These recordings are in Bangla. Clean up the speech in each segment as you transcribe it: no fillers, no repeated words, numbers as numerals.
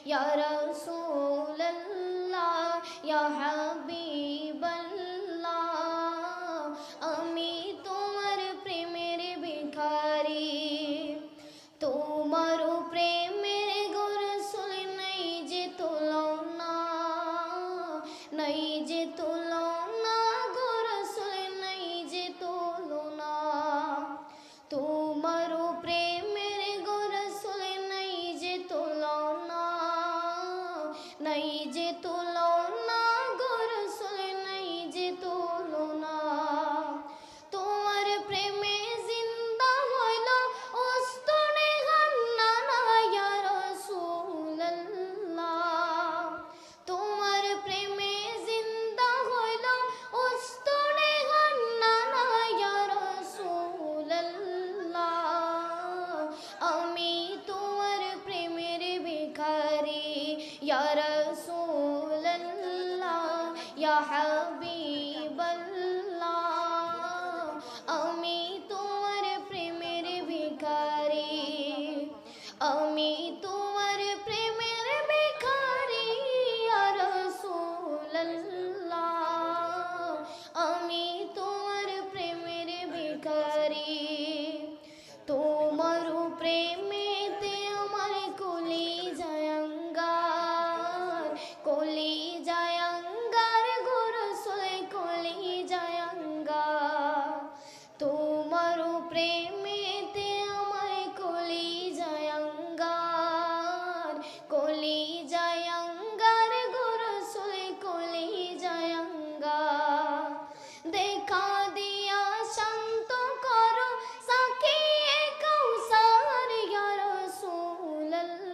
ইয়া রাসূলুল্লাহ ইয়া হাবিবাল্লাহ আমি তোমার প্রেমের ভিখারি তোমার প্রেমের গো রাসূল নাই যে তুলনা নাই যে তুলনা গো রাসূল নাই যে তুলনা তোমার প্রেমের গো রাসূল নাই যে তুলনা নাই যে তুলনা গো রাসূল নাই যে তুলনা তোমার প্রেমে জিন্দা হইল উস্তনে হান্নানা ইয়া রাসূলুল্লাহ তোমার প্রেমে জিন্দা হইল উস্তনে হান্নানা ইয়া রাসূলুল্লাহ আমি তোমার প্রেমের ভিখারি ইয়া রাসূলুল্লাহ ইয়া হাবিবাল্লাহ আমি তোমার প্রেমের ভিখারি আমি তোমার প্রেমের ভিখারি ইয়া রাসূলুল্লাহ আমি তোমার প্রেমের ভিখারি তোমার প্রেমেতে আমার কলিজায় অঙ্গার কলিজায় অঙ্গার গো রাসূল কলিজায় অঙ্গার তোমার প্রেমেতে আমার কলিজায় অঙ্গার কলিজায় অঙ্গার গো রাসূল কলিজায় অঙ্গার দেখা দিয়া শান্ত করো সাকিয়ে কাউসার ইয়া রাসূলুল্লাহ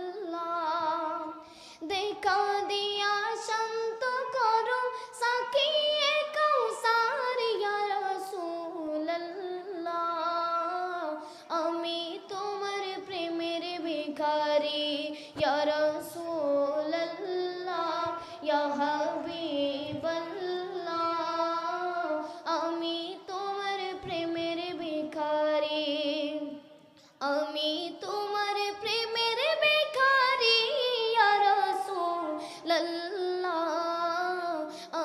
দেখা দিয়া শান্ত করো সাকিয়ে কাউসার ইয়া রাসূলুল্লাহ আমি তোমার প্রেমের ভিখারি ইয়া রাসূলুল্লাহ ইয়া হাবিবাল্লাহ আমি তোমার প্রেমের ভিখারি আমি তোমার প্রেমের ভিখারি ইয়া রাসূলুল্লাহ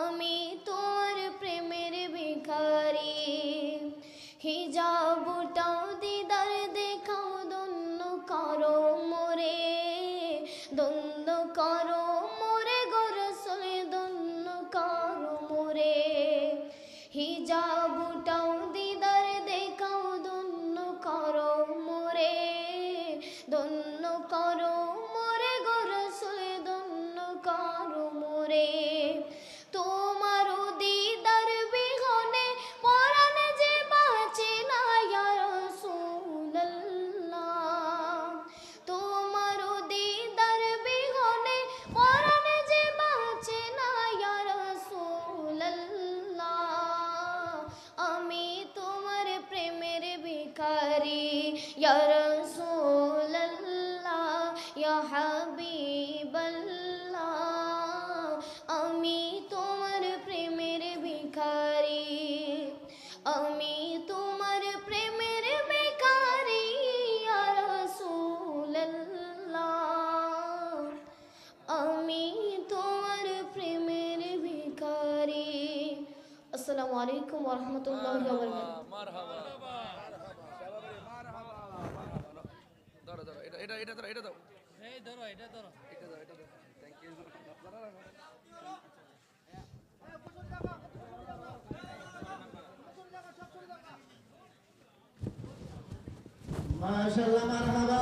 আমি তোমার প্রেমের ভিখারি হিজাবটাও দিদার দেখাও দন্য করো মোরে দন্য করো মোরে গো রাসূল দন্য করো মোরে হিজাবটাও দিদার দেখাও দন্য করো মোরে দন্য করো মোরে গো রাসূল দন্য করো মোরে তোমার দিদার বিহনে পরাণ যে বাঁচে না ইয়া রাসূলুল্লাহ তোমার দিদার বিহনে পরাণ যে বাঁচে না ইয়া রাসূলুল্লাহ আমি তোমার প্রেমের ভিখারি ইয়া রাসূলুল্লাহ ইয়া হাবিবাল্লাহ আমি তোমার প্রেমের ভিখারি আমি তোমার প্রেমের ভিখারি ইয়া রাসূলুল্লাহ আমি তোমার প্রেমের ভিখারি আসসালামু আলাইকুম ওয়া রাহমাতুল্লাহি ওয়া বারাকাতুহু মারহাবা ধরো ধরো এটা ধরো এটা দাও এই ধরো এটা ধরো এটা দাও থ্যাংক ইউ মাশাআল্লাহ মারহাবা